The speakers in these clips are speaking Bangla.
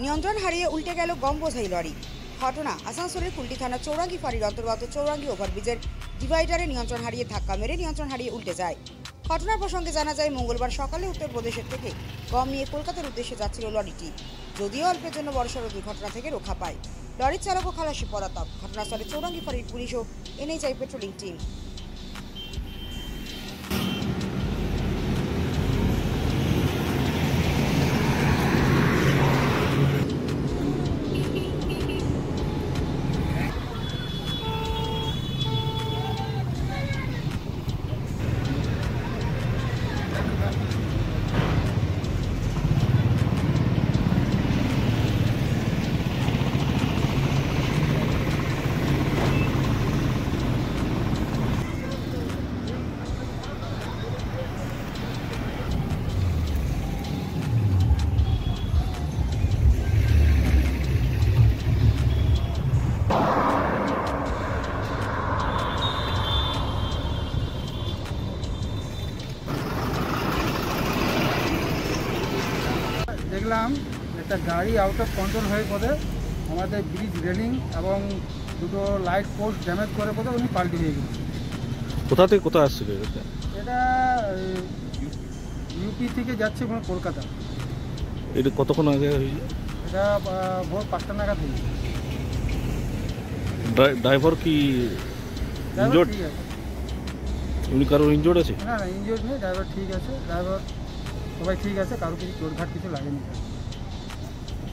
নিয়ন্ত্রণ হারিয়ে উল্টে গেল গম বোঝাই লরি। ঘটনা আসানসোলের কুলটি থানা চৌরাঙ্গি ফাঁড়ির অন্তর্গত চৌরাঙ্গি ওভারব্রিজের ডিভাইডারে নিয়ন্ত্রণ হারিয়ে ধাক্কা মেরে নিয়ন্ত্রণ হারিয়ে উল্টে যায়। ঘটনার প্রসঙ্গে জানা যায়, মঙ্গলবার সকালে উত্তরপ্রদেশের থেকে গম নিয়ে কলকাতার উদ্দেশ্যে যাচ্ছিল লরিটি। যদিও অল্পের জন্য বড়সড় দুর্ঘটনা থেকে রক্ষা পায়। লরির চালকও খালাসি পলাতক। ঘটনাস্থলে চৌরাঙ্গি ফাঁড়ির পুলিশ ও এনএইচআই পেট্রোলিং টিম। দেখলাম একটা গাড়ি আউট অফ কন্ট্রোল হয়ে পড়ে আমাদের ব্রিজ রেলিং এবং দুটো লাইট পোস্ট ড্যামেজ করে পড়ে উনি পাল্টি হয়ে গেছে। কোথা থেকে কোথায় আসছিল এটা ইউপি থেকে যাচ্ছে কোনো কলকাতা। এটা কতক্ষণ আগে হয়েছে? এটা ভোর 5টা নাগাদ হয়েছে। ড্রাইভার কি ইনজোর্ড? ঠিক আছে, উনি কারোর ইনজোর্ড আছে? না না ইনজোর্ড নেই, ড্রাইভার ঠিক আছে। ড্রাইভার সবাই ঠিক আছে, কারো কিছু চোটঘাট কিছু লাগেনি।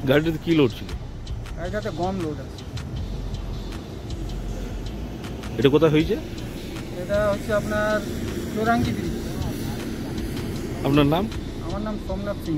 গাড়িটাতে কী লোড ছিল? গাড়িটাতে গম লোড আছে। এটা কোথায় হয়েছে? এটা হচ্ছে আপনার চৌরাঙ্গি ব্রিজ। আপনার নাম? আমার নাম সোমনাথ সিং।